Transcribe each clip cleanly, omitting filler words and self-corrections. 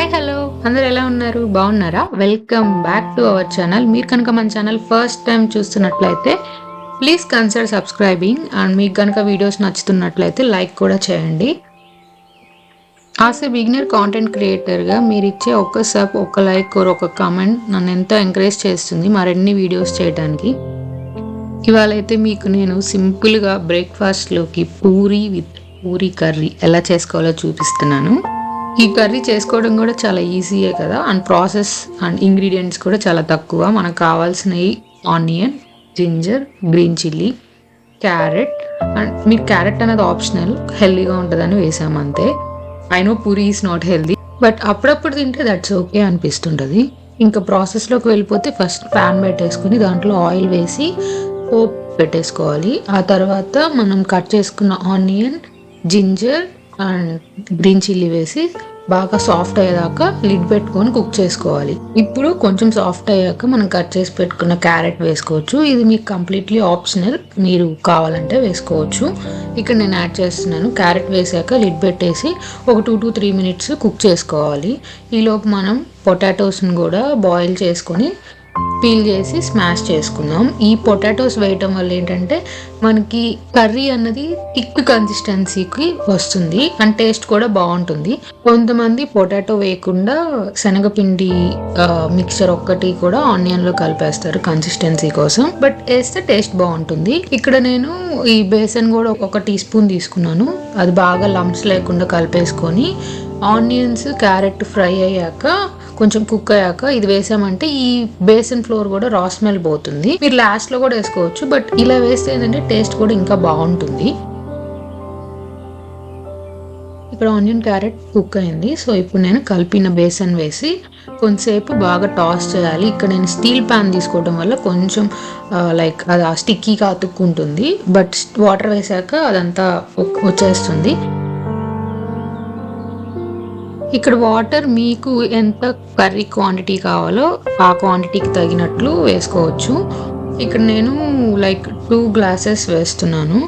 Hi hello అందరు ఎలా ఉన్నారు? బాగున్నారా? Welcome back to our channel. మీరు కనుక మన ఛానల్ ఫస్ట్ టైం చూస్తున్నట్లయితే ప్లీజ్ కన్సిడర్ సబ్స్క్రైబింగ్ అండ్ మీకు కనుక వీడియోస్ నచ్చుతున్నట్లయితే లైక్ కూడా చేయండి. యాజ్ ఏ బిగినర్ కాంటెంట్ క్రియేటర్గా మీరు ఇచ్చే ఒక్క సబ్, ఒక లైక్, ఒక కామెంట్ నన్ను ఎంతో ఎంకరేజ్ చేస్తుంది మరిన్ని వీడియోస్ చేయడానికి. ఇవాళ అయితే మీకు నేను సింపుల్గా బ్రేక్ఫాస్ట్లోకి పూరీ కర్రీ ఎలా చేసుకోవాలో చూపిస్తున్నాను. ఈ కర్రీ చేసుకోవడం కూడా చాలా ఈజీయే కదా, అండ్ ప్రాసెస్ అండ్ ఇంగ్రీడియంట్స్ కూడా చాలా తక్కువ. మనకు కావాల్సినవి onion, ginger, green chilli, carrot. And మీకు క్యారెట్ అనేది ఆప్షనల్, హెల్దీగా ఉంటుందని వేసాము అంతే. I know Puri is not healthy, but అప్పుడప్పుడు తింటే దట్స్ ఓకే అనిపిస్తుంటుంది. ఇంకా ప్రాసెస్లోకి వెళ్ళిపోతే ఫస్ట్ ప్యాన్ పెట్టేసుకుని దాంట్లో ఆయిల్ వేసి పోప్ పెట్టేసుకోవాలి. ఆ తర్వాత మనం కట్ చేసుకున్న onion, ginger and green chilli వేసి బాగా సాఫ్ట్ అయ్యేదాకా లిడ్ పెట్టుకొని కుక్ చేసుకోవాలి. ఇప్పుడు కొంచెం సాఫ్ట్ అయ్యాక మనం కట్ చేసి పెట్టుకున్న క్యారెట్ వేసుకోవచ్చు. ఇది మీకు కంప్లీట్లీ ఆప్షనల్, మీరు కావాలంటే వేసుకోవచ్చు. ఇక్కడ నేను యాడ్ చేస్తున్నాను. క్యారెట్ వేసాక లిడ్ పెట్టేసి ఒక 2 to 3 minutes కుక్ చేసుకోవాలి. ఈలోపు మనం పొటాటోస్ని కూడా బాయిల్ చేసుకొని పీల్ చేసి స్మాష్ చేసుకుందాం. ఈ పొటాటోస్ వేయటం వల్ల ఏంటంటే మనకి కర్రీ అన్నది థిక్ కన్సిస్టెన్సీకి వస్తుంది అండ్ టేస్ట్ కూడా బాగుంటుంది. కొంతమంది పొటాటో వేయకుండా శనగపిండి మిక్చర్ ఒక్కటి కూడా ఆనియన్లో కలిపేస్తారు కన్సిస్టెన్సీ కోసం, బట్ వేస్తే టేస్ట్ బాగుంటుంది. ఇక్కడ నేను ఈ బేసన్ కూడా ఒక టీ స్పూన్ తీసుకున్నాను. అది బాగా లంప్స్ లేకుండా కలిపేసుకొని ఆనియన్స్, క్యారెట్ ఫ్రై అయ్యాక కొంచెం కుక్ అయ్యాక ఇది వేసామంటే ఈ బేసన్ ఫ్లోర్ కూడా రా స్మెల్ పోతుంది. మీరు లాస్ట్లో కూడా వేసుకోవచ్చు, బట్ ఇలా వేస్తే ఏంటంటే టేస్ట్ కూడా ఇంకా బాగుంటుంది. ఇక్కడ ఆనియన్, క్యారెట్ కుక్ అయింది. సో ఇప్పుడు నేను కలిపిన బేసన్ వేసి కొంతసేపు బాగా టాస్ చేయాలి. ఇక్కడ నేను స్టీల్ ప్యాన్ తీసుకోవడం వల్ల కొంచెం లైక్ అది స్టిక్కీగా అతుక్కుంటుంది, బట్ వాటర్ వేసాక అదంతా వచ్చేస్తుంది. ఇక్కడ వాటర్ మీకు ఎంత కర్రీ క్వాంటిటీ కావాలో ఆ క్వాంటిటీకి తగినట్లు వేసుకోవచ్చు. ఇక్కడ నేను లైక్ 2 glasses వేస్తున్నాను,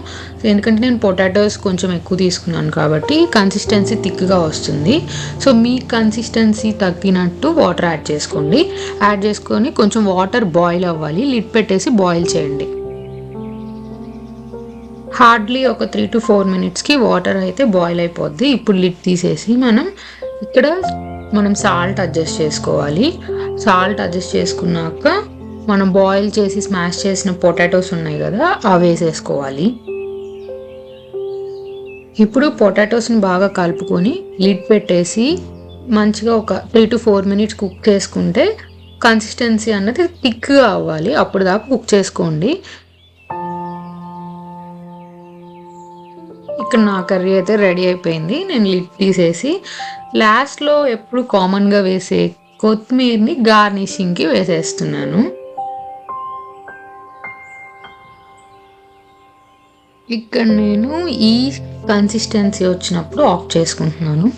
ఎందుకంటే నేను పొటాటోస్ కొంచెం ఎక్కువ తీసుకున్నాను కాబట్టి కన్సిస్టెన్సీ థిక్గా వస్తుంది. సో మీ కన్సిస్టెన్సీ తగ్గినట్టు వాటర్ యాడ్ చేసుకోండి. యాడ్ చేసుకొని కొంచెం వాటర్ బాయిల్ అవ్వాలి, లిడ్ పెట్టేసి బాయిల్ చేయండి. హార్డ్లీ ఒక 3 to 4 minutesకి వాటర్ అయితే బాయిల్ అయిపోద్ది. ఇప్పుడు లిడ్ తీసేసి ఇక్కడ మనం సాల్ట్ అడ్జస్ట్ చేసుకోవాలి. సాల్ట్ అడ్జస్ట్ చేసుకున్నాక మనం బాయిల్ చేసి స్మాష్ చేసిన పొటాటోస్ ఉన్నాయి కదా, అవి వేసేసుకోవాలి. ఇప్పుడు పొటాటోస్ని బాగా కలుపుకొని లిడ్ పెట్టేసి మంచిగా ఒక 3 to 4 minutes కుక్ చేసుకుంటే కన్సిస్టెన్సీ అన్నది థిక్గా అవ్వాలి. అప్పుడు దాకా కుక్ చేసుకోండి. ఇక్కడ నా కర్రీ అయితే రెడీ అయిపోయింది. నేను లిడ్ తీసేసి లాస్ట్లో ఎప్పుడు కామన్గా వేసే కొత్తిమీరని గార్నిషింగ్కి వేసేస్తున్నాను. ఇక్కడ నేను ఈ కన్సిస్టెన్సీ వచ్చినప్పుడు ఆఫ్ చేసుకుంటున్నాను.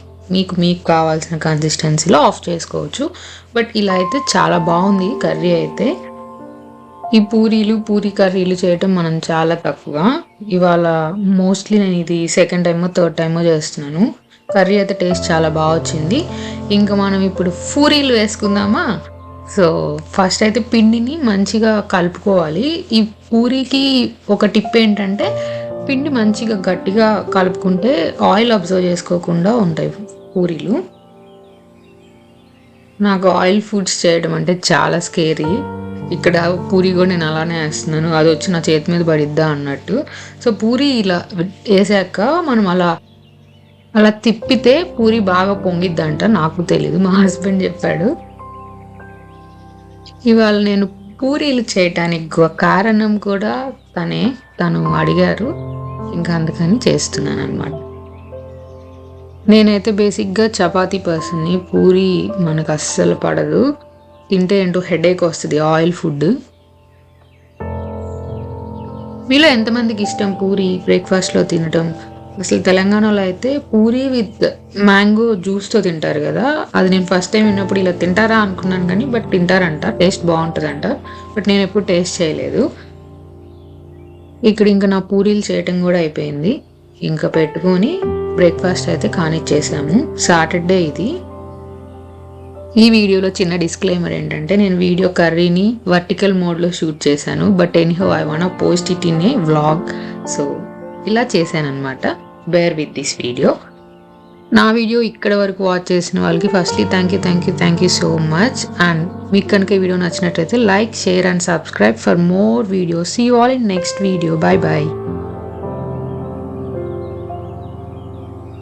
మీకు కావాల్సిన కన్సిస్టెన్సీలో ఆఫ్ చేసుకోవచ్చు, బట్ ఇలా అయితే చాలా బాగుంది కర్రీ అయితే. ఈ పూరీ కర్రీలు చేయటం మనం చాలా తక్కువ. ఇవాళ మోస్ట్లీ నేను ఇది సెకండ్ టైమో థర్డ్ టైమో చేస్తున్నాను. కర్రీ అయితే టేస్ట్ చాలా బాగా వచ్చింది. ఇంకా మనం ఇప్పుడు పూరీలు వేసుకుందామా? సో ఫస్ట్ అయితే పిండిని మంచిగా కలుపుకోవాలి. ఈ పూరీకి ఒక టిప్ ఏంటంటే పిండి మంచిగా గట్టిగా కలుపుకుంటే ఆయిల్ అబ్జర్వ్ చేసుకోకుండా ఉంటాయి పూరీలు. నాకు ఆయిల్ ఫుడ్స్ చేయడం అంటే చాలా స్కేరీ. ఇక్కడ పూరీ కూడా నేను అలానే వేస్తున్నాను, అది వచ్చి నా చేతి మీద పడిద్దా అన్నట్టు. సో పూరీ ఇలా వేసాక మనం అలా తిప్పితే పూరీ బాగా పొంగిద్దంట. నాకు తెలీదు, మా హస్బెండ్ చెప్పాడు. ఇవాళ నేను పూరీలు చేయటానికి కారణం కూడా తను అడిగారు, ఇంకా అందుకని చేస్తున్నాను అనమాట. నేనైతే బేసిక్గా చపాతీ పర్సన్ని, పూరీ మనకు అస్సలు పడదు. తింటే ఏంటో హెడేక్ వస్తుంది, ఆయిల్ ఫుడ్. మీలో ఎంతమందికి ఇష్టం పూరీ బ్రేక్ఫాస్ట్లో తినటం? అసలు తెలంగాణలో అయితే పూరీ విత్ మ్యాంగో జ్యూస్తో తింటారు కదా, అది నేను ఫస్ట్ టైం విన్నప్పుడు ఇలా తింటారా అనుకున్నాను కానీ బట్ తింటారంట, టేస్ట్ బాగుంటుందంట, బట్ నేను ఎప్పుడు టేస్ట్ చేయలేదు. ఇక్కడ ఇంకా నా పూరీలు చేయటం కూడా అయిపోయింది. ఇంకా పెట్టుకొని బ్రేక్ఫాస్ట్ అయితే కానిచ్చేసాము. సాటర్డే ఇది. ఈ వీడియోలో చిన్న డిస్క్లైమర్ ఏంటంటే నేను వీడియో కర్రీని వర్టికల్ మోడ్లో షూట్ చేశాను. But anyhow I want post it in a vlog. So ఇలా చేశాను అనమాట. Bear with this video. నా వీడియో ఇక్కడ వరకు వాచ్ చేసిన వాళ్ళకి firstly thank you so much. And మీకు కనుక ఈ వీడియో నచ్చినట్లయితే like, share and subscribe for more videos. See you all in next video. Bye bye.